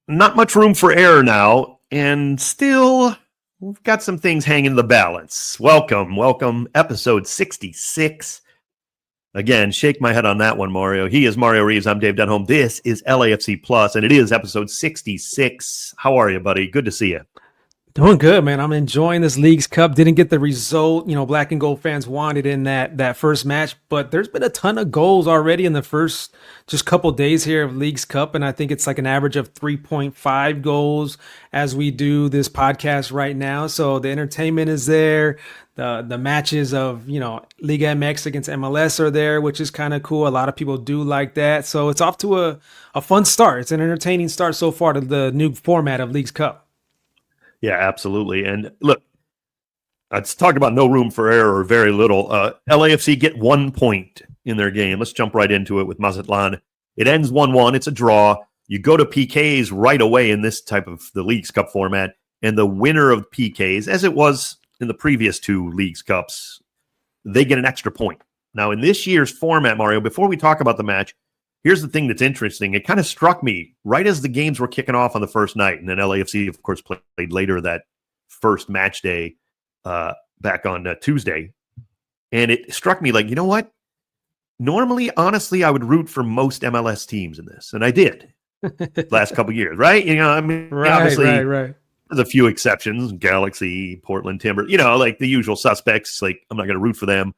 not much room for error now, and still we've got some things hanging in the balance. Welcome, episode 66. Again, shake my head on that one, Mario. He is Mario Reeves. I'm Dave Denholm. This is LAFC Plus, and it is episode 66. How are you, buddy? Good to see you. Doing good, man. I'm enjoying this Leagues Cup. Didn't get the result, black and gold fans wanted in that first match, but there's been a ton of goals already in the first just couple days here of Leagues Cup, and I think it's like an average of 3.5 goals as we do this podcast right now. So the entertainment is there. The matches of, Liga MX against MLS are there, which is kind of cool. A lot of people do like that. So it's off to a fun start. It's an entertaining start so far to the new format of Leagues Cup. Yeah, absolutely. And look, let's talk about no room for error or very little. LAFC get 1 point in their game. Let's jump right into it with Mazatlán. It ends 1-1. It's a draw. You go to PKs right away in this type of the Leagues Cup format, and the winner of PKs, as it was in the previous two Leagues Cups, they get an extra point. Now, in this year's format, Mario, before we talk about the match, here's the thing that's interesting. It kind of struck me right as the games were kicking off on the first night, and then LAFC, of course, played later that first match day back on Tuesday. And it struck me like, you know what? Normally, honestly, I would root for most MLS teams in this, and I did last couple years, right? Obviously, right. There's a few exceptions: Galaxy, Portland Timber, like the usual suspects. Like, I'm not going to root for them,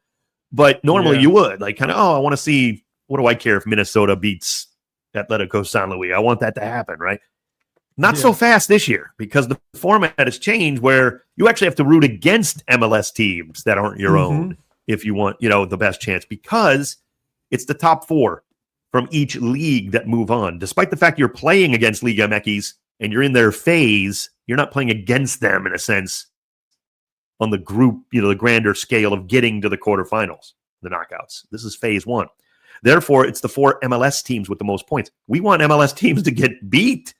but normally you would, like, kind of, I want to see. What do I care if Minnesota beats Atletico San Luis? I want that to happen, right? Not so fast this year, because the format has changed where you actually have to root against MLS teams that aren't your own if you want, the best chance, because it's the top four from each league that move on. Despite the fact you're playing against Liga MX and you're in their phase, you're not playing against them in a sense on the group, the grander scale of getting to the quarterfinals, the knockouts. This is phase one. Therefore, it's the four MLS teams with the most points. We want MLS teams to get beat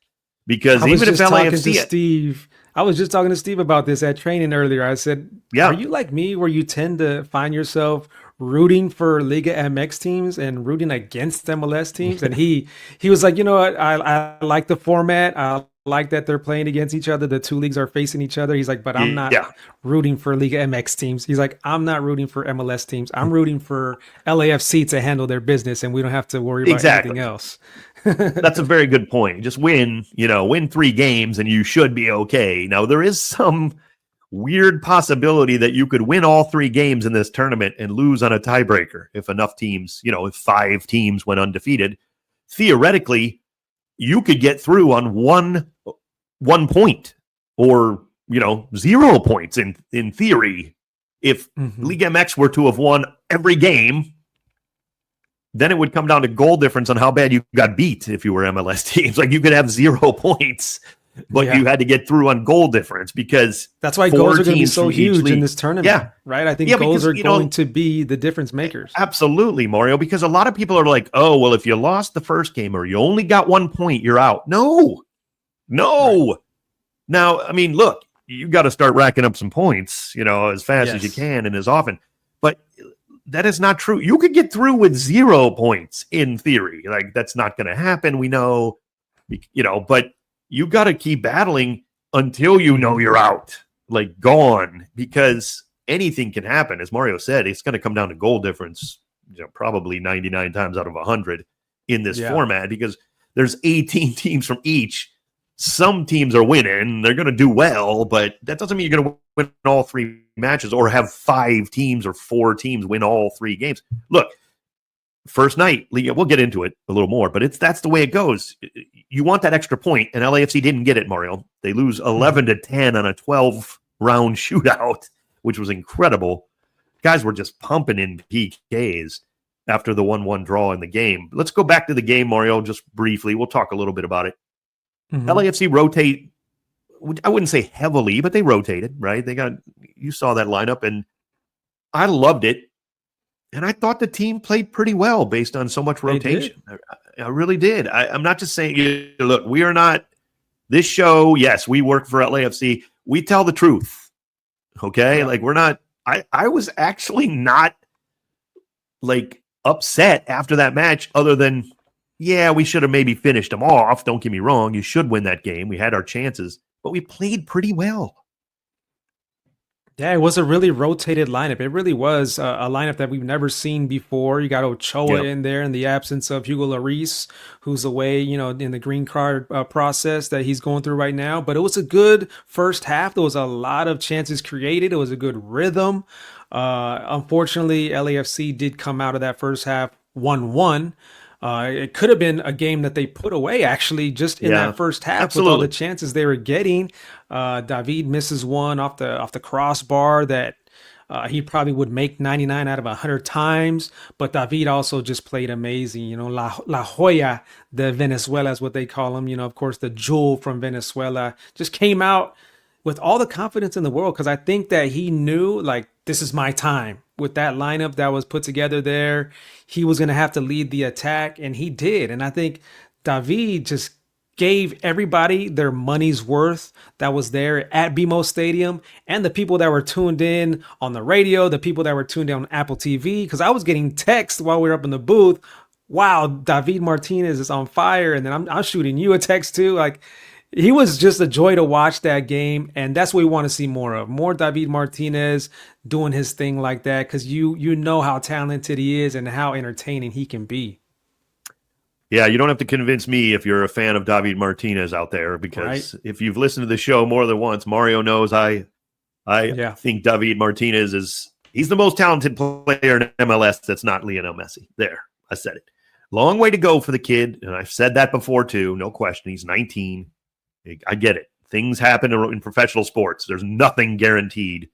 because even if LAFC... I was just talking to Steve about this at training earlier. I said, are you like me where you tend to find yourself rooting for Liga MX teams and rooting against MLS teams? And he was like, you know what? I like the format. I like that they're playing against each other. The two leagues are facing each other. He's like, but I'm not rooting for Liga MX teams. He's like, I'm not rooting for MLS teams. I'm rooting for LAFC to handle their business, and we don't have to worry about anything else. That's a very good point. Just win 3 games and you should be okay. Now, there is some weird possibility that you could win all 3 games in this tournament and lose on a tiebreaker if enough teams, if 5 teams went undefeated. Theoretically, you could get through on one point or, 0 points in theory. If Liga MX were to have won every game, then it would come down to goal difference on how bad you got beat if you were MLS teams. Like, you could have 0 points, but you had to get through on goal difference, because that's why goals are going to be so huge in this tournament. Yeah. Right? I think goals are going to be the difference makers. Absolutely, Mario, because a lot of people are like, oh, well, if you lost the first game or you only got 1 point, you're out. No. Right. Now, I mean, look, you got to start racking up some points, as fast as you can and as often. But that is not true. You could get through with 0 points in theory. Like, that's not going to happen. We know, but you got to keep battling until you're out, like gone, because anything can happen. As Mario said, it's going to come down to goal difference, probably 99 times out of 100 in this format, because there's 18 teams from each. Some teams are winning. They're going to do well, but that doesn't mean you're going to win all 3 matches or have 5 teams or 4 teams win all 3 games. Look, first night, we'll get into it a little more, but that's the way it goes. You want that extra point, and LAFC didn't get it, Mario. They lose 11-10 on a 12-round shootout, which was incredible. Guys were just pumping in PKs after the 1-1 draw in the game. Let's go back to the game, Mario, just briefly. We'll talk a little bit about it. LAFC rotate, I wouldn't say heavily, but they rotated, right? You saw that lineup, and I loved it. And I thought the team played pretty well based on so much rotation. I really did. I'm not just saying, look, we are not, this show, yes, we work for LAFC. We tell the truth, okay? Yeah. Like, we're not, I was actually not, like, upset after that match, other than Yeah, we should have maybe finished them off. Don't get me wrong. You should win that game. We had our chances, but we played pretty well. Yeah, it was a really rotated lineup. It really was a lineup that we've never seen before. You got Ochoa in there in the absence of Hugo Lloris, who's away, in the green card process that he's going through right now. But it was a good first half. There was a lot of chances created. It was a good rhythm. Unfortunately, LAFC did come out of that first half 1-1. It could have been a game that they put away, actually, just in that first half with all the chances they were getting. David misses one off the crossbar that he probably would make 99 out of 100 times. But David also just played amazing. La Joya de Venezuela is what they call him. Of course, the jewel from Venezuela just came out with all the confidence in the world, because I think that he knew, like, this is my time. With that lineup that was put together there, he was going to have to lead the attack, and he did. And I think David just gave everybody their money's worth that was there at BMO Stadium, and the people that were tuned in on the radio, the people that were tuned in on Apple TV, because I was getting texts while we were up in the booth. Wow, David Martinez is on fire. And then I'm shooting you a text too. Like, he was just a joy to watch that game, and that's what we want to see more of. More David Martinez doing his thing like that, because you know how talented he is and how entertaining he can be. Yeah, you don't have to convince me if you're a fan of David Martinez out there, because if you've listened to the show more than once, Mario knows I think David Martinez he's the most talented player in MLS that's not Lionel Messi. There, I said it. Long way to go for the kid, and I've said that before too, no question. He's 19. I get it. Things happen in professional sports. There's nothing guaranteed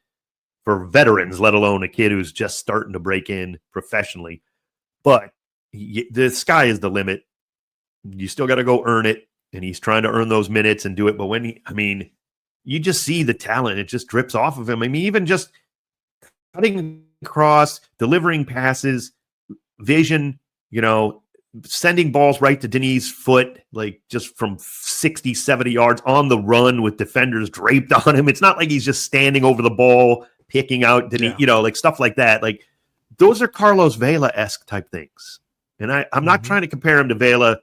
for veterans, let alone a kid who's just starting to break in professionally. But the sky is the limit. You still got to go earn it, and he's trying to earn those minutes and do it. But you just see the talent. It just drips off of him. Even just cutting across, delivering passes, vision, sending balls right to Denis' foot, like just from 60, 70 yards on the run with defenders draped on him. It's not like he's just standing over the ball, picking out Denis, like stuff like that. Like, those are Carlos Vela-esque type things. And I'm not trying to compare him to Vela.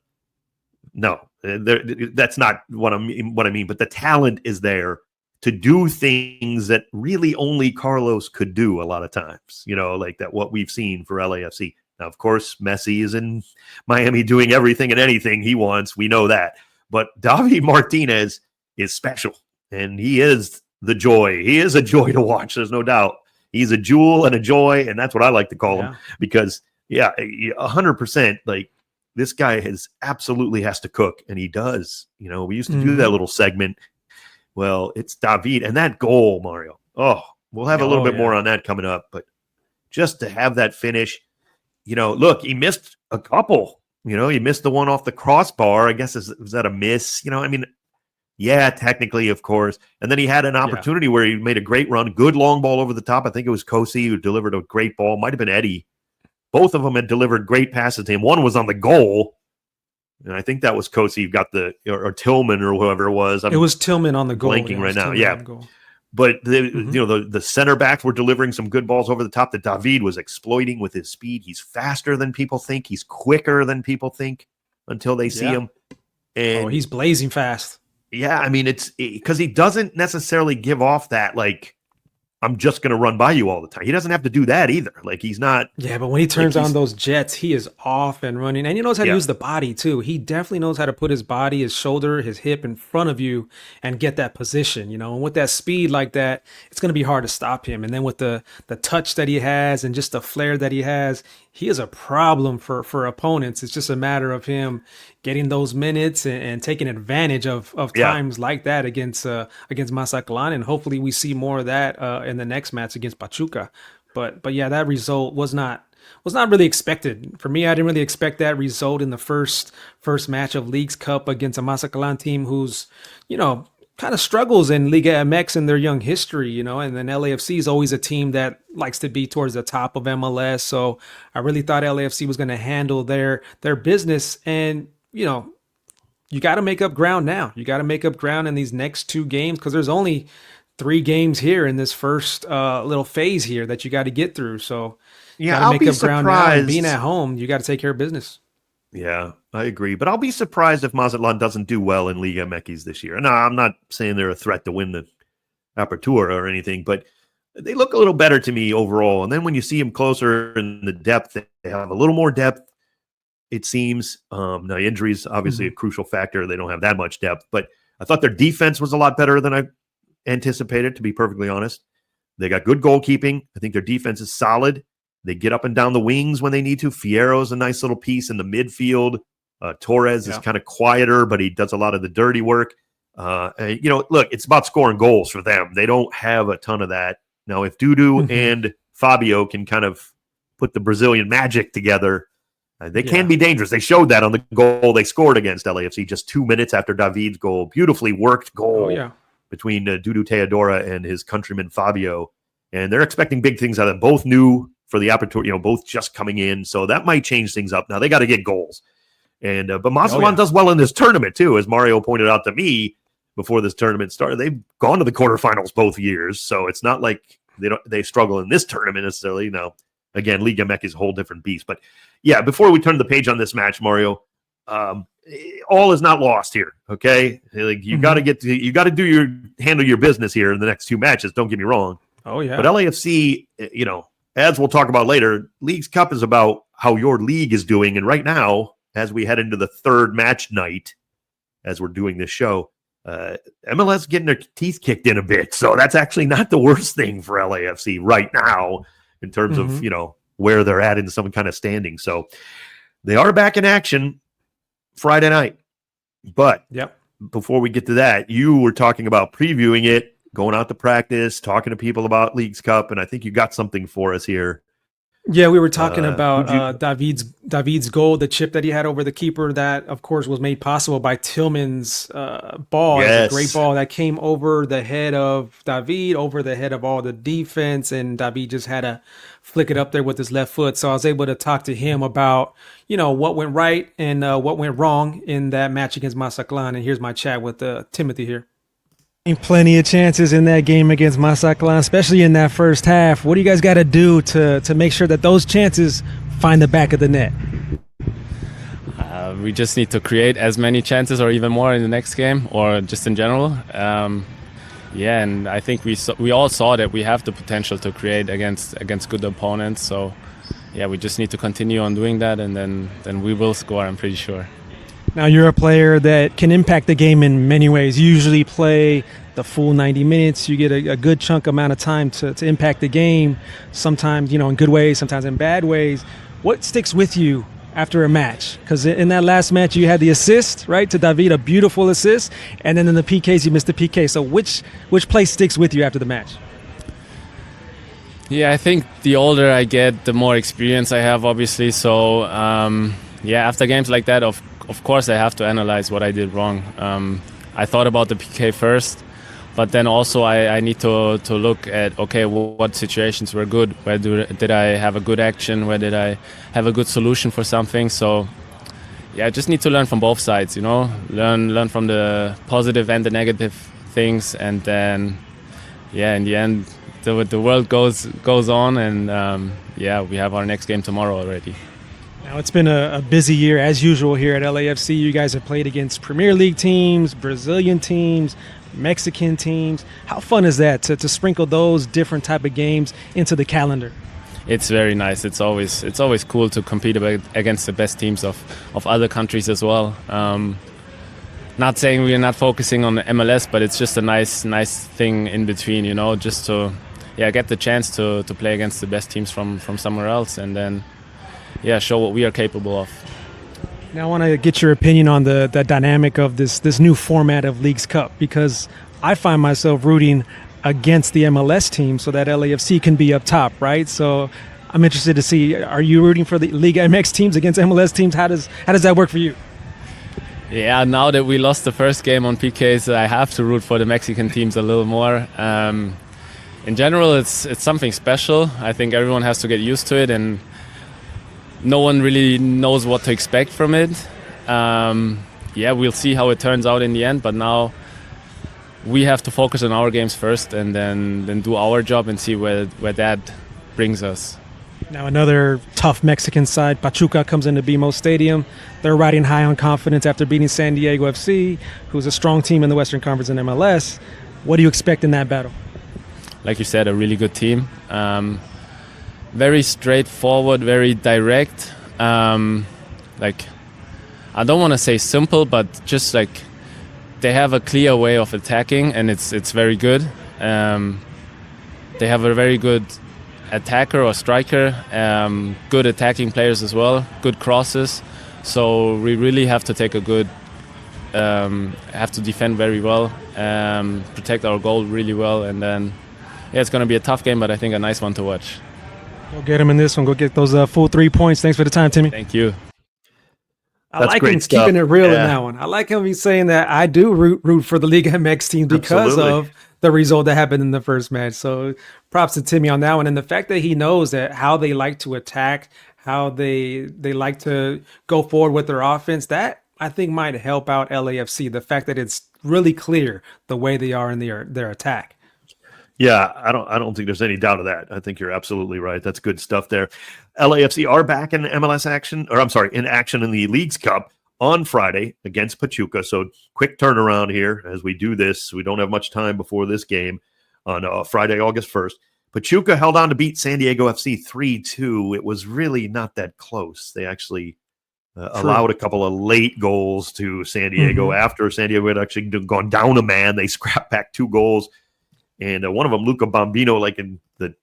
No, that's not what I mean. But the talent is there to do things that really only Carlos could do a lot of times, like that, what we've seen for LAFC. Now, of course, Messi is in Miami doing everything and anything he wants. We know that. But David Martinez is special, and he is the joy. He is a joy to watch. There's no doubt. He's a jewel and a joy, and that's what I like to call him, because, 100%, like, this guy absolutely has to cook, and he does. We used to do that little segment. Well, it's David, and that goal, Mario. Oh, we'll have a little bit more on that coming up, but just to have that finish. Look, he missed a couple. He missed the one off the crossbar. I guess was that a miss? Technically, of course. And then he had an opportunity where he made a great run, good long ball over the top. I think it was Kosi who delivered a great ball. Might have been Eddie. Both of them had delivered great passes to him. One was on the goal, and I think that was Kosi who got or Tillman or whoever it was. It was Tillman on the goal. Blanking right now. Yeah. But the center backs were delivering some good balls over the top that David was exploiting with his speed. He's faster than people think. He's quicker than people think until they see him. And he's blazing fast. Yeah, it's because he doesn't necessarily give off that, like, I'm just going to run by you all the time. He doesn't have to do that either. Like, he's not. Yeah, but when he turns on those jets, he is off and running. And he knows how to use the body, too. He definitely knows how to put his body, his shoulder, his hip in front of you and get that position, And with that speed like that, it's going to be hard to stop him. And then with the touch that he has and just the flair that he has, he is a problem for opponents. It's just a matter of him getting those minutes and taking advantage of times like that against Mazatlán, and hopefully we see more of that in the next match against Pachuca. But yeah, that result was not really expected. For me, I didn't really expect that result in the first match of Leagues Cup against a Mazatlán team who's, kind of struggles in Liga MX in their young history, and then LAFC is always a team that likes to be towards the top of MLS. So I really thought LAFC was going to handle their business, and, you got to make up ground now. You got to make up ground in these next two games, because there's only 3 games here in this first little phase here that you got to get through. So you got to make up ground now. And being at home, you got to take care of business. Yeah, I agree. But I'll be surprised if Mazatlán doesn't do well in Liga MX this year. No, I'm not saying they're a threat to win the Apertura or anything, but they look a little better to me overall. And then when you see them closer in the depth, they have a little more depth, it seems. Now, injuries, obviously, a crucial factor. They don't have that much depth. But I thought their defense was a lot better than I anticipated, to be perfectly honest. They got good goalkeeping. I think their defense is solid. They get up and down the wings when they need to. Fierro's a nice little piece in the midfield. Torres is kind of quieter, but he does a lot of the dirty work. Look, it's about scoring goals for them. They don't have a ton of that. Now, if Dudu and Fabio can kind of put the Brazilian magic together, they can be dangerous. They showed that on the goal they scored against LAFC just 2 minutes after David's goal. Beautifully worked goal between Dudu Teodora and his countryman Fabio. And they're expecting big things out of them. Both new for the Apertura, both just coming in. So that might change things up. Now, they got to get goals. And but Mazatlán does well in this tournament, too, as Mario pointed out to me before this tournament started. They've gone to the quarterfinals both years. So it's not like they struggle in this tournament necessarily. Now, again, Liga MX is a whole different beast. But, yeah, before we turn the page on this match, Mario, all is not lost here, okay? Like you got to handle your business here in the next two matches. Don't get me wrong. Oh yeah. But LAFC, as we'll talk about later, Leagues Cup is about how your league is doing, and right now, as we head into the third match night, as we're doing this show, MLS getting their teeth kicked in a bit. So that's actually not the worst thing for LAFC right now in terms of where they're at in some kind of standing. So they are back in action Friday night. But before we get to that, you were talking about previewing it, going out to practice, talking to people about Leagues Cup, and I think you got something for us here. Yeah, we were talking about David's goal, the chip that he had over the keeper that, of course, was made possible by Tillman's ball. Yes. It's a great ball that came over the head of David, over the head of all the defense, and David just had to flick it up there with his left foot. So I was able to talk to him about, what went right and what went wrong in that match against Mazatlán. And here's my chat with Timothy here. Plenty of chances in that game against Mazatlán, especially in that first half. What do you guys got to do to make sure that those chances find the back of the net? We just need to create as many chances or even more in the next game, or just in general. And I think we all saw that we have the potential to create against good opponents. So, we just need to continue on doing that, and then we will score, I'm pretty sure. Now, you're a player that can impact the game in many ways. You usually play the full 90 minutes. You get a good chunk amount of time to impact the game, sometimes, in good ways, sometimes in bad ways. What sticks with you after a match? Because in that last match, you had the assist, right, to David, a beautiful assist. And then in the PKs, you missed the PK. So which play sticks with you after the match? Yeah, I think the older I get, the more experience I have, obviously. So, after games like that, of course, I have to analyze what I did wrong. I thought about the PK first, but then also I need to look at, what situations were good? Where did I have a good action? Where did I have a good solution for something? So, I just need to learn from both sides, learn from the positive and the negative things, and then, in the end, the world goes on, and we have our next game tomorrow already. Now, it's been a busy year, as usual, here at LAFC. You guys have played against Premier League teams, Brazilian teams, Mexican teams. How fun is that to sprinkle those different type of games into the calendar? It's very nice. It's always cool to compete against the best teams of other countries as well. Not saying we're not focusing on the MLS, but it's just a nice thing in between, just to get the chance to play against the best teams from somewhere else, and then show what we are capable of. Now I want to get your opinion on the dynamic of this new format of Leagues Cup, because I find myself rooting against the MLS team so that LAFC can be up top, right? So I'm interested to see, are you rooting for the Liga MX teams against MLS teams? How does that work for you? Yeah, now that we lost the first game on PKs, I have to root for the Mexican teams a little more. In general, it's something special. I think everyone has to get used to it, and no one really knows what to expect from it. We'll see how it turns out in the end, but now we have to focus on our games first, and then do our job and see where that brings us. Now another tough Mexican side, Pachuca, comes into BMO Stadium. They're riding high on confidence after beating San Diego FC, who's a strong team in the Western Conference in MLS. What do you expect in that battle? Like you said, a really good team. Very straightforward, very direct. Like, I don't want to say simple, but just like they have a clear way of attacking, and it's very good. They have a very good attacker or striker, good attacking players as well, good crosses. So we really have to take a good, have to defend very well, protect our goal really well, and then it's going to be a tough game, but I think a nice one to watch. Go get him in this one. Go get those full 3 points. Thanks for the time, Timmy. Thank you. I like him keeping it real in that one. I like him saying that I do root for the Liga MX team because of the result that happened in the first match. So props to Timmy on that one. And the fact that he knows that how they like to attack, how they like to go forward with their offense, that I think might help out LAFC. The fact that it's really clear the way they are in their attack. Yeah, I don't think there's any doubt of that. I think you're absolutely right. That's good stuff there. LAFC are back in MLS action, in action in the Leagues Cup on Friday against Pachuca. So quick turnaround here as we do this. We don't have much time before this game on Friday, August 1st. Pachuca held on to beat San Diego FC 3-2. It was really not that close. They actually allowed a couple of late goals to San Diego after San Diego had actually gone down a man. They scrapped back 2 goals. And one of them, Luca Bombino, like in the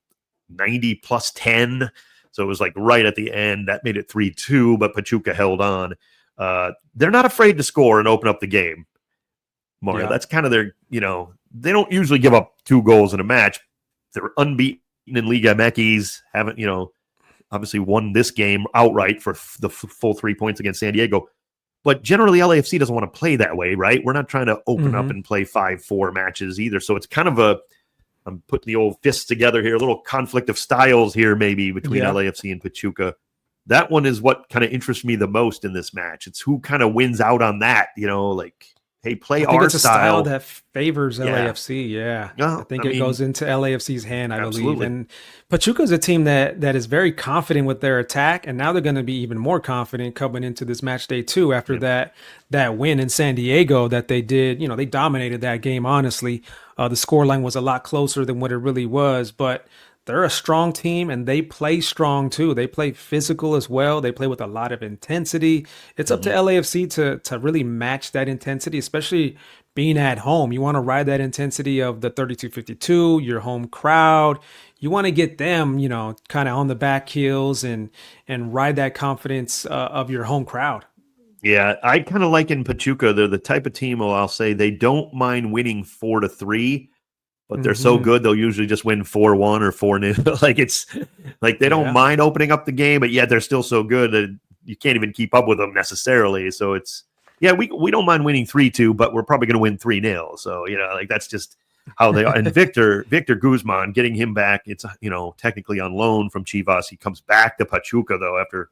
90 plus 10. So it was like right at the end. That made it 3-2, but Pachuca held on. They're not afraid to score and open up the game, Mario. Yeah. That's kind of their, they don't usually give up 2 goals in a match. They're unbeaten in Liga MX, haven't, obviously won this game outright for the full 3 points against San Diego. But generally, LAFC doesn't want to play that way, right? We're not trying to open up and play 5-4 matches either. So it's kind of I'm putting the old fists together here, a little conflict of styles here maybe between LAFC and Pachuca. That one is what kind of interests me the most in this match. It's who kind of wins out on that, hey, play our it's a style that favors LAFC. Yeah. I think it goes into LAFC's hand, I believe. And Pachuca is a team that is very confident with their attack, and now they're going to be even more confident coming into this match day 2 after that win in San Diego that they did. They dominated that game, honestly. The scoreline was a lot closer than what it really was, but they're a strong team, and they play strong too. They play physical as well. They play with a lot of intensity. It's up to LAFC to really match that intensity, especially being at home. You want to ride that intensity of the 3252, your home crowd. You want to get them, kind of on the back heels and ride that confidence of your home crowd. Yeah, I kind of like in Pachuca. They're the type of team, I'll say, they don't mind winning 4-3. But they're so good, they'll usually just win 4-1 or 4-0. Like it's like they don't mind opening up the game, but yet they're still so good that you can't even keep up with them necessarily. So it's we don't mind winning 3-2, but we're probably going to win 3-0. So that's just how they are. And Victor Guzman, getting him back, it's technically on loan from Chivas. He comes back to Pachuca though after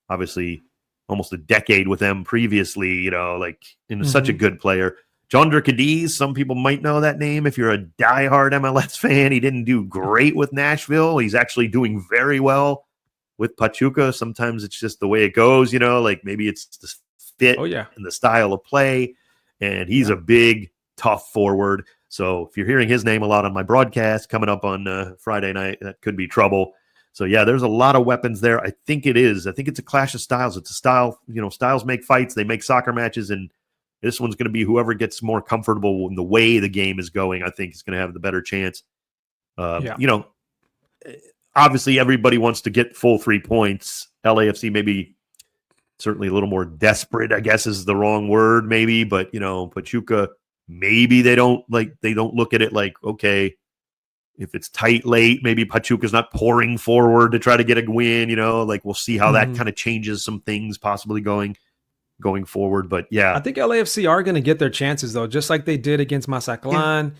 obviously almost a decade with them previously. Such a good player. Jonder Cadiz, some people might know that name if you're a diehard MLS fan. He didn't do great with Nashville. He's actually doing very well with Pachuca. Sometimes it's just the way it goes, maybe it's the fit and the style of play. And he's a big, tough forward. So if you're hearing his name a lot on my broadcast coming up on Friday night, that could be trouble. So, there's a lot of weapons there. I think it is. I think it's a clash of styles. It's a style, styles make fights. They make soccer matches, and this one's going to be whoever gets more comfortable in the way the game is going, I think is going to have the better chance. Obviously everybody wants to get full 3 points. LAFC maybe certainly a little more desperate, I guess is the wrong word maybe, but Pachuca, maybe they don't look at it like, okay, if it's tight late, maybe Pachuca's not pouring forward to try to get a win, we'll see how that kind of changes some things possibly going forward. But I think LAFC are going to get their chances though, just like they did against Mazatlán,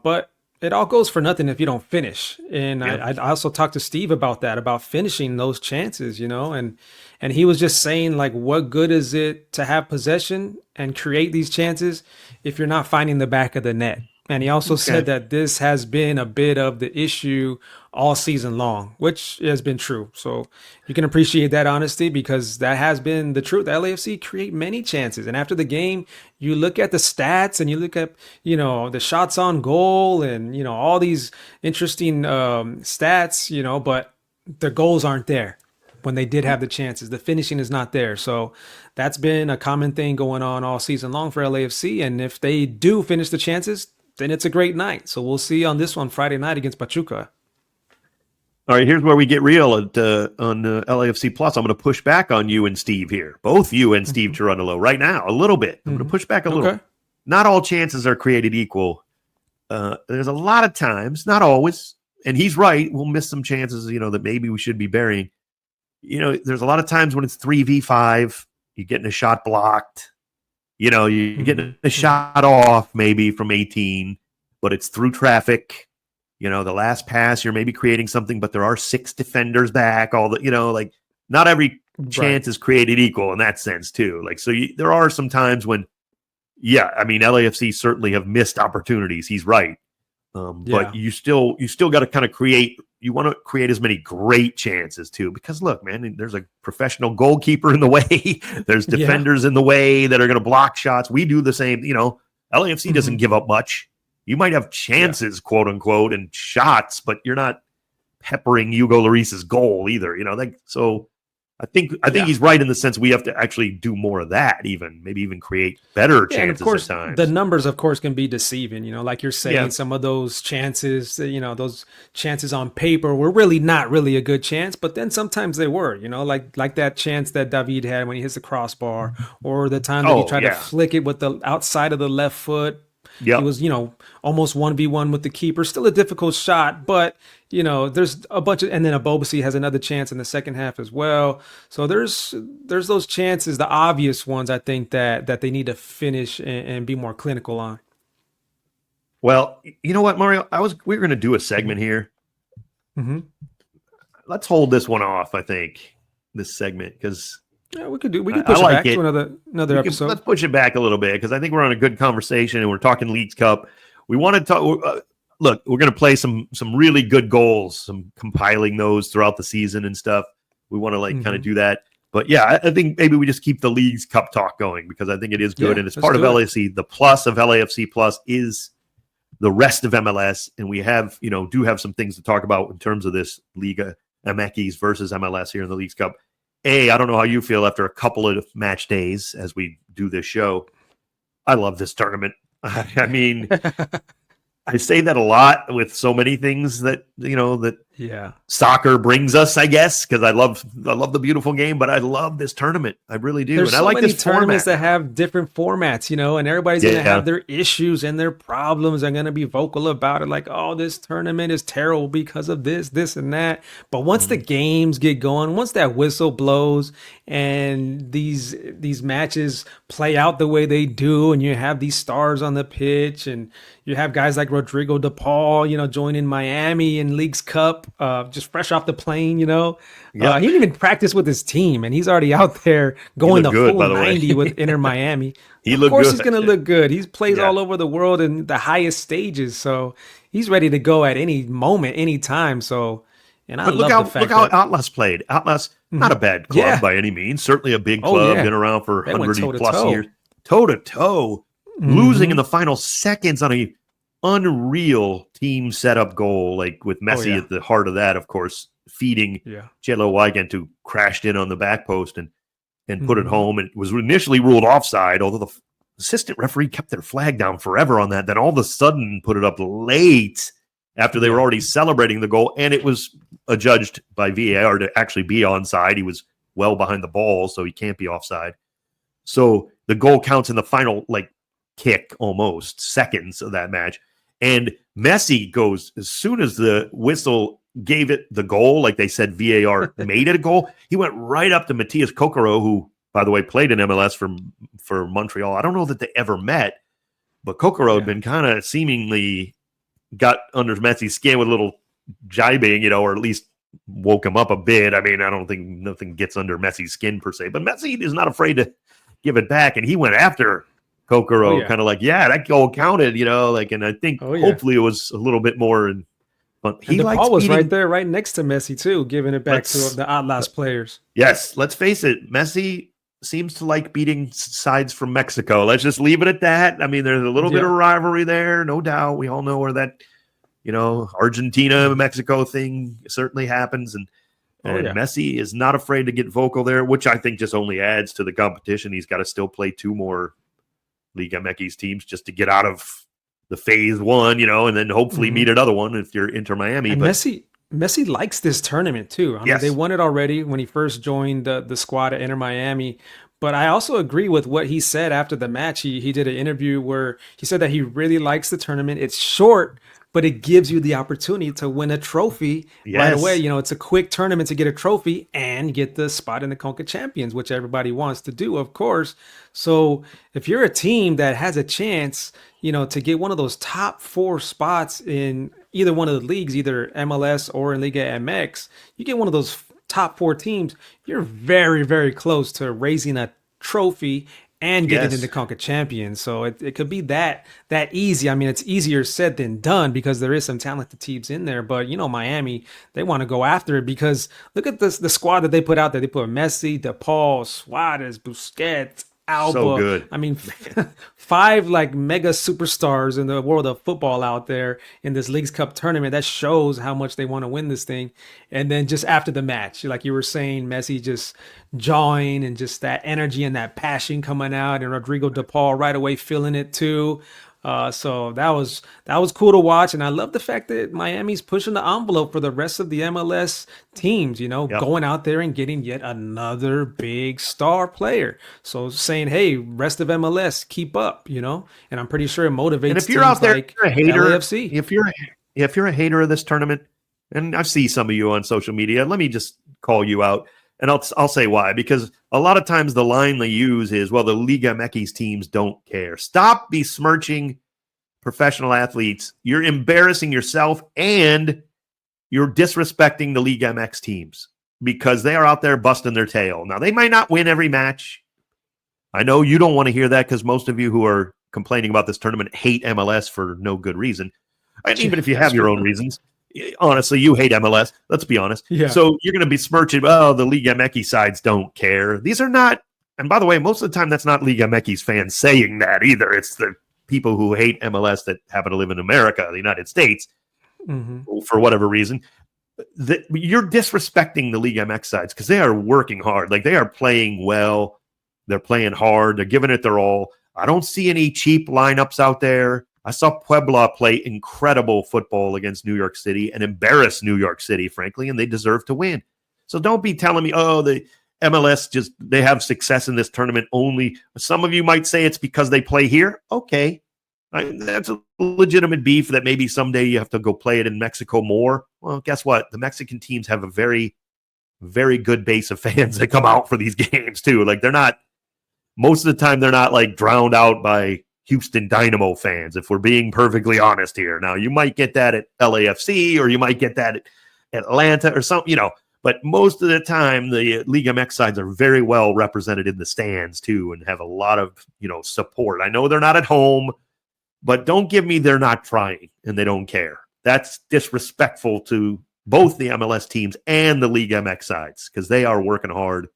but it all goes for nothing if you don't finish. And I also talked to Steve about that, about finishing those chances, and he was just saying like, what good is it to have possession and create these chances if you're not finding the back of the net? And he also said that this has been a bit of the issue all season long, which has been true. So you can appreciate that honesty, because that has been the truth. The LAFC create many chances. And after the game, you look at the stats and you look at, the shots on goal and, all these interesting stats, but the goals aren't there when they did have the chances. The finishing is not there. So that's been a common thing going on all season long for LAFC. And if they do finish the chances, then it's a great night. So we'll see on this one Friday night against Pachuca. All right, here's where we get real on LAFC Plus. I'm going to push back on you and Steve here. Both you and Steve Cherundolo right now, a little bit. I'm going to push back a little. Not all chances are created equal. There's a lot of times, not always, and he's right, we'll miss some chances, that maybe we should be burying. There's a lot of times when it's 3v5, you're getting a shot blocked. You're getting a shot off maybe from 18, but it's through traffic. The last pass, you're maybe creating something, but there are 6 defenders back. Not every chance is created equal in that sense too. There are some times when, LAFC certainly have missed opportunities. He's right. But you still got to kind of create. You want to create as many great chances too, because look, man, there's a professional goalkeeper in the way. There's defenders in the way that are going to block shots. We do the same. LAFC doesn't give up much. You might have chances, quote unquote, and shots, but you're not peppering Hugo Lloris's goal either. So. I think he's right in the sense we have to actually do more of that, maybe even create better chances. And of course, at times. The numbers, of course, can be deceiving. Like you're saying, some of those chances, those chances on paper were really not really a good chance, but then sometimes they were. Like that chance that David had when he hits the crossbar, or the time that he tried to flick it with the outside of the left foot. He was, almost 1v1 with the keeper. Still a difficult shot, but, there's a bunch of, and then Abobasi has another chance in the second half as well. So there's those chances, the obvious ones, I think that they need to finish and be more clinical on. Well, you know what, Mario? We were going to do a segment here. Mm-hmm. Let's hold this one off, I think, this segment, because... Yeah, we could push it back to another episode. Let's push it back a little bit, because I think we're on a good conversation and we're talking Leagues Cup. We want to talk. Look, we're going to play some really good goals, some compiling those throughout the season and stuff. We want to kind of do that. But yeah, I think maybe we just keep the Leagues Cup talk going, because I think it is good, and it's part of LAFC. The plus of LAFC Plus is the rest of MLS, and we have do have some things to talk about in terms of this Liga MX versus MLS here in the Leagues Cup. I don't know how you feel after a couple of match days as we do this show. I love this tournament. I mean, I say that a lot with so many things that soccer brings us, I guess, because I love the beautiful game, but I love this tournament. I really do. There's and I like this tournaments format. that have different formats, and everybody's going to have their issues and their problems. They're going to be vocal about it, like, oh, this tournament is terrible because of this and that. But once the games get going, once that whistle blows and these matches play out the way they do, and you have these stars on the pitch, and you have guys like Rodrigo De Paul, joining Miami in Leagues Cup, just fresh off the plane, He didn't even practice with his team, and he's already out there going the full 90 with Inter Miami. Of course he's going to look good. He plays all over the world in the highest stages, so he's ready to go at any moment, any time. So, and I love the fact look how Atlas played. Atlas, not a bad club by any means. Certainly a big club, been around for 100 plus years. Toe to toe. Losing in the final seconds on a unreal team setup goal, like with Messi at the heart of that, of course, feeding Chelo Weigand, who crashed in on the back post and put it home. And was initially ruled offside, although the assistant referee kept their flag down forever on that. Then all of a sudden put it up late after they were already celebrating the goal, and it was adjudged by VAR to actually be onside. He was well behind the ball, so he can't be offside. So the goal counts in the final, kick almost seconds of that match. And Messi goes, as soon as the whistle gave it the goal, like they said VAR made it a goal, he went right up to Matias Kokoro, who, by the way, played in MLS for Montreal. I don't know that they ever met, but Kokoro had been kind of seemingly got under Messi's skin with a little jibing, or at least woke him up a bit. I mean, I don't think nothing gets under Messi's skin per se, but Messi is not afraid to give it back, and he went after Kokoro yeah. kind of like, yeah, that goal counted, and I think hopefully it was a little bit more. But he And De likes Paul was beating. right there, right next to Messi too, giving it back to the Atlas players. Yes, let's face it, Messi seems to like beating sides from Mexico. Let's just leave it at that. I mean, there's a little bit of rivalry there, no doubt. We all know where that, Argentina, Mexico thing certainly happens. And Messi is not afraid to get vocal there, which I think just only adds to the competition. He's got to still play 2 more Liga MX teams just to get out of the phase 1, and then hopefully meet another one if you're Inter Miami. And Messi likes this tournament too. I mean, they won it already when he first joined the squad at Inter Miami. But I also agree with what he said after the match. He did an interview where he said that he really likes the tournament. It's short, but it gives you the opportunity to win a trophy right away. It's a quick tournament to get a trophy and get the spot in the Conca Champions, which everybody wants to do, of course. So if you're a team that has a chance, to get one of those top 4 spots in either one of the leagues, either MLS or in Liga MX, you get one of those top 4 teams, you're very, very close to raising a trophy and getting into Conca Champions. So it could be that easy. I mean, it's easier said than done because there is some talented teams in there. But, Miami, they want to go after it because look at the squad that they put out there. They put Messi, De Paul, Suarez, Busquets, Alba. So good. I mean, 5 like mega superstars in the world of football out there in this Leagues Cup tournament. That shows how much they want to win this thing. And then just after the match, like you were saying, Messi just jawing and just that energy and that passion coming out, and Rodrigo De Paul right away feeling it too. So that was cool to watch, and I love the fact that Miami's pushing the envelope for the rest of the MLS teams. Going out there and getting yet another big star player. So saying, "Hey, rest of MLS, keep up," and I'm pretty sure it motivates. And if you're out there, like you're a hater. LAFC. If you're a hater of this tournament, and I see some of you on social media, let me just call you out. And I'll say why, because a lot of times the line they use is, well, the Liga MX teams don't care. Stop besmirching professional athletes. You're embarrassing yourself and you're disrespecting the Liga MX teams because they are out there busting their tail. Now, they might not win every match. I know you don't want to hear that because most of you who are complaining about this tournament hate MLS for no good reason. And even if you have your own reasons, honestly, you hate MLS. Let's be honest. Yeah. So you're going to be smirching, the Liga MX sides don't care. These are not, and by the way, most of the time that's not Liga MX fans saying that either. It's the people who hate MLS that happen to live in America, the United States, for whatever reason. You're disrespecting the Liga MX sides because they are working hard. Like, they are playing well. They're playing hard. They're giving it their all. I don't see any cheap lineups out there. I saw Puebla play incredible football against New York City and embarrass New York City, frankly, and they deserve to win. So don't be telling me, the MLS they have success in this tournament only. Some of you might say it's because they play here. Okay. That's a legitimate beef that maybe someday you have to go play it in Mexico more. Well, guess what? The Mexican teams have a very, very good base of fans that come out for these games too. Like, most of the time, they're not like drowned out by Houston Dynamo fans, if we're being perfectly honest here. Now, you might get that at LAFC or you might get that at Atlanta or something, but most of the time the Liga MX sides are very well represented in the stands too and have a lot of, support. I know they're not at home, but don't give me they're not trying and they don't care. That's disrespectful to both the MLS teams and the Liga MX sides because they are working hard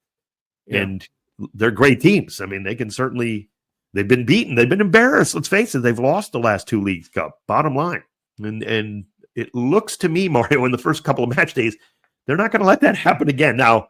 and they're great teams. I mean, they can certainly... They've been beaten. They've been embarrassed. Let's face it. They've lost the last 2 Leagues Cup. Bottom line. And it looks to me, Mario, in the first couple of match days, they're not going to let that happen again. Now,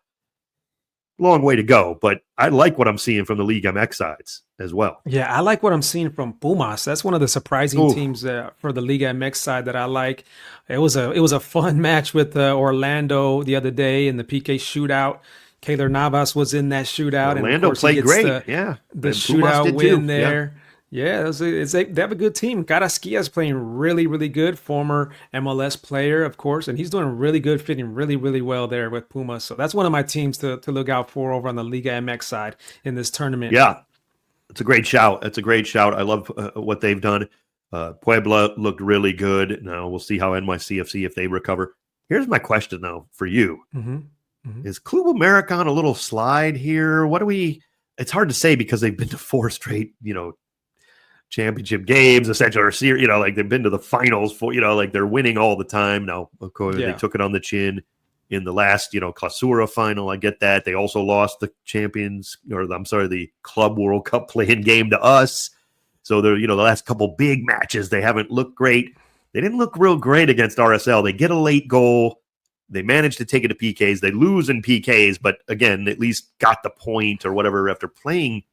long way to go, but I like what I'm seeing from the Liga MX sides as well. Yeah, I like what I'm seeing from Pumas. That's one of the surprising teams for the Liga MX side that I like. It was a fun match with Orlando the other day in the PK shootout. Keylor Navas was in that shootout. Orlando and of course played great. The shootout win there. Yeah, they have a good team. Carrasquia's playing really, really good. Former MLS player, of course, and he's doing really good, fitting really, really well there with Pumas. So that's one of my teams to look out for over on the Liga MX side in this tournament. Yeah, it's a great shout. I love what they've done. Puebla looked really good. Now we'll see how NYCFC, if they recover. Here's my question, though, for you. Is Club America on a little slide here? It's hard to say because they've been to 4 straight, championship games, essentially, or series, like they've been to the finals for, like they're winning all the time. Now, of course, they took it on the chin in the last, Clausura final. I get that. They also lost the the Club World Cup play-in game to us. So they're, the last couple big matches, they haven't looked great. They didn't look real great against RSL. They get a late goal. They managed to take it to PKs. They lose in PKs, but again, at least got the point or whatever after playing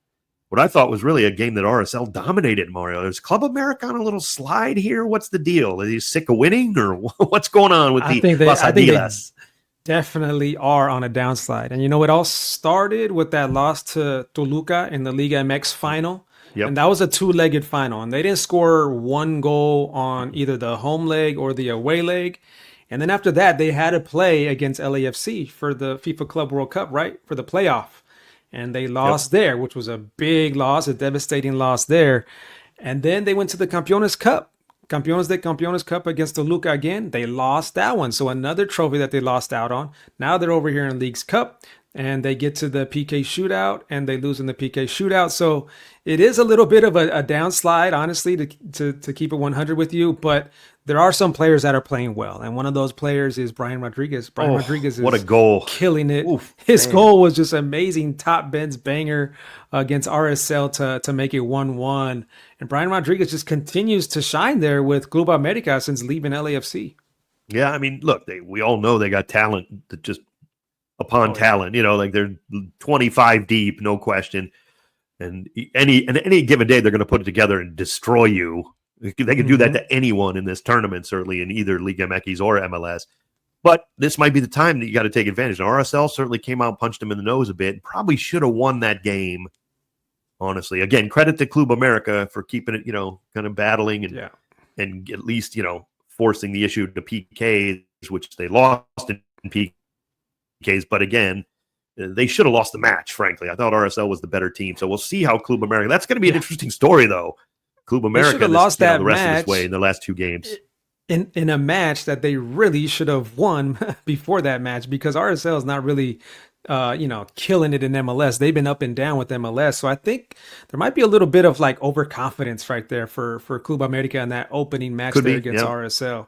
what I thought was really a game that RSL dominated, Mario. Is Club America on a little slide here? What's the deal? Are you sick of winning, or what's going on with I think Las Águilas? They definitely are on a downslide. And it all started with that loss to Toluca in the Liga MX final. Yep. And that was a two-legged final. And they didn't score one goal on either the home leg or the away leg. And then after that, they had to play against LAFC for the FIFA Club World Cup, right? For the playoff. And they lost there, which was a big loss, a devastating loss there. And then they went to the Campeones de Campeones Cup against Toluca again. They lost that one. So another trophy that they lost out on. Now they're over here in Leagues Cup. And they get to the PK shootout, and they lose in the PK shootout. So it is a little bit of a downslide, honestly, to keep it 100 with you. But there are some players that are playing well, and one of those players is Brian Rodriguez. Rodriguez is what a goal, killing it. Oof, His goal was just amazing, top bends banger against RSL to make it 1-1. And Brian Rodriguez just continues to shine there with Club America since leaving LAFC. Yeah, I mean, look, we all know they got talent that just upon talent, like they're 25 deep, no question. And any given day, they're going to put it together and destroy you. They can do that to anyone in this tournament, certainly in either Liga MX or MLS. But this might be the time that you got to take advantage. And RSL certainly came out and punched them in the nose a bit. Probably should have won that game, honestly. Again, credit to Club America for keeping it, kind of battling and at least, forcing the issue to PKs, which they lost in PKs. But again, they should have lost the match, frankly. I thought RSL was the better team. So we'll see how Club America. That's going to be an interesting story, though. Club America lost that the rest match of this way in the last two games. In a match that they really should have won before that match, because RSL is not really killing it in MLS. They've been up and down with MLS. So I think there might be a little bit of like overconfidence right there for Club America in that opening match against RSL.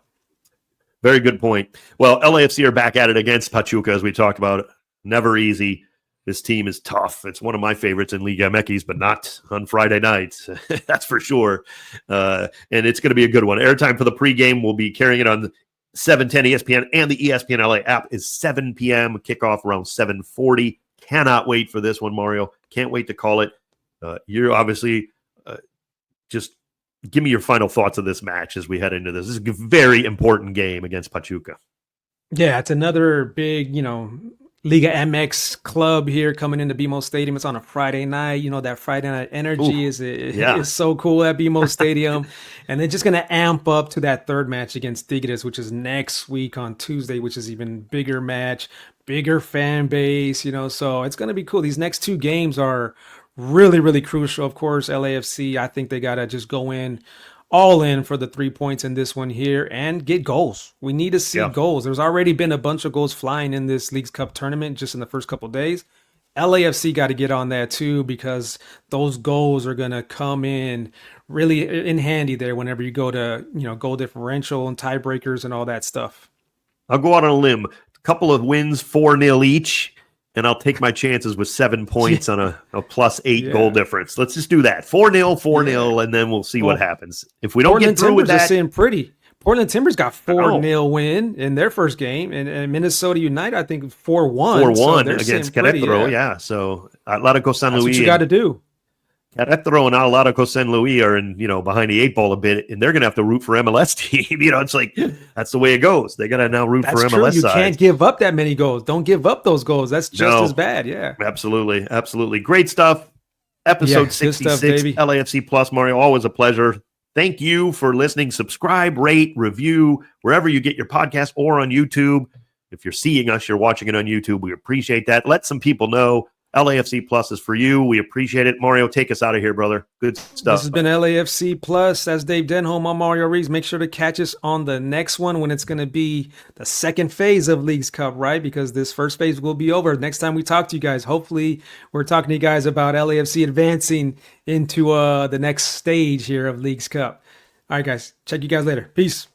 Very good point. Well, LAFC are back at it against Pachuca, as we talked about. Never easy. This team is tough. It's one of my favorites in Liga MX, but not on Friday nights. That's for sure. And it's going to be a good one. Airtime for the pregame will be carrying it on 710 ESPN, and the ESPN LA app is 7 p.m. Kickoff around 7:40. Cannot wait for this one, Mario. Can't wait to call it. You're obviously just give me your final thoughts of this match as we head into this. This is a very important game against Pachuca. Yeah, it's another big, Liga MX club here coming into BMO Stadium. It's on a Friday night. That Friday night energy is so cool at BMO Stadium. And they're just going to amp up to that third match against Tigres, which is next week on Tuesday, which is even bigger match, bigger fan base, so it's going to be cool. These next two games are really, really crucial. Of course, LAFC, I think they got to just go in all in for the 3 points in this one here and get goals. We need to see goals. There's already been a bunch of goals flying in this Leagues Cup tournament just in the first couple of days. LAFC got to get on that too, because those goals are going to come in really in handy there whenever you go to, goal differential and tiebreakers and all that stuff. I'll go out on a limb. A couple of wins, 4-0 each. And I'll take my chances with 7 points on a +8 goal difference. Let's just do that. 4-0, and then we'll see what happens. If we don't Portland get through with that, is sitting pretty. Portland Timbers got 4-0 win in their first game, and Minnesota United, I think, 4-1. 4-1 against Querétaro. So Atlético San Luis. That's what you got to do. Querétaro and Atlético San Luis are behind the 8 ball a bit, and they're going to have to root for MLS team. It's like that's the way it goes. They got to now root for MLS. You can't give up that many goals. Don't give up those goals. That's just as bad. Yeah, absolutely. Great stuff. Episode 66, LAFC Plus. Mario, always a pleasure. Thank you for listening. Subscribe, rate, review wherever you get your podcast or on YouTube. If you're seeing us, you're watching it on YouTube. We appreciate that. Let some people know LAFC Plus is for you. We appreciate it. Mario, take us out of here, brother. Good stuff. This has been LAFC Plus. That's Dave Denholm. I'm Mario Reeves. Make sure to catch us on the next one when it's going to be the second phase of Leagues Cup, right? Because this first phase will be over. Next time we talk to you guys, hopefully we're talking to you guys about LAFC advancing into the next stage here of Leagues Cup. All right, guys. Check you guys later. Peace.